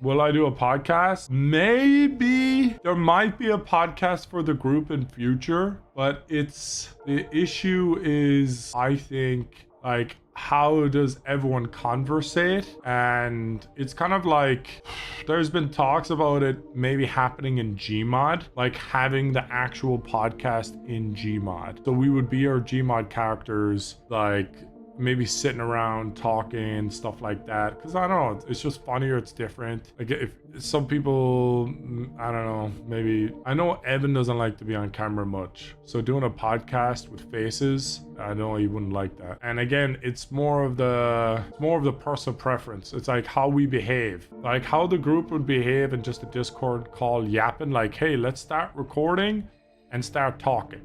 will I do a podcast? Maybe there might be a podcast for the group in future, but the issue is, I think, like, how does everyone conversate? And it's kind of like, there's been talks about it maybe happening in GMOD, like having the actual podcast in GMOD. So we would be our GMOD characters, like maybe sitting around talking, stuff like that. Because I don't know, it's just funnier, it's different. Like if some people, I don't know, maybe, I know Evan doesn't like to be on camera much. So doing a podcast with faces, I know he wouldn't like that. And again, it's more of the personal preference. It's like how we behave, like how the group would behave in just a Discord call yapping, like, hey, let's start recording and start talking.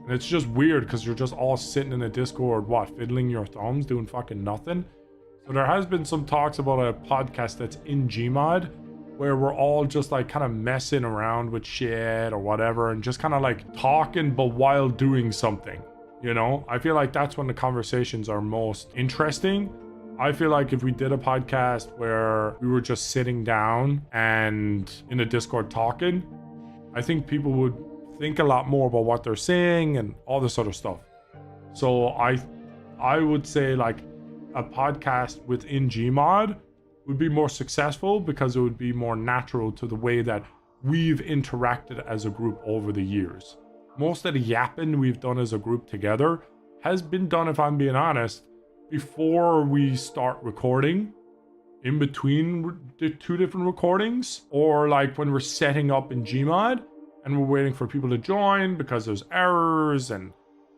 And it's just weird because you're just all sitting in a Discord, fiddling your thumbs, doing fucking nothing. So there has been some talks about a podcast that's in GMOD where we're all just like kind of messing around with shit or whatever and just kind of like talking but while doing something, you know? I feel like that's when the conversations are most interesting. I feel like if we did a podcast where we were just sitting down and in a Discord talking, I think people would think a lot more about what they're saying and all this sort of stuff. So I would say like a podcast within GMOD would be more successful because it would be more natural to the way that we've interacted as a group over the years. Most of the yapping we've done as a group together has been done, if I'm being honest, before we start recording, in between the two different recordings, or like when we're setting up in GMOD and we're waiting for people to join because there's errors and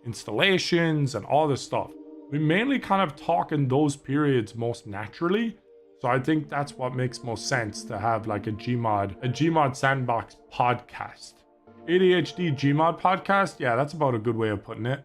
installations and all this stuff. We mainly kind of talk in those periods most naturally. So I think that's what makes most sense, to have like a GMOD Sandbox podcast. ADHD GMOD podcast, yeah, that's about a good way of putting it.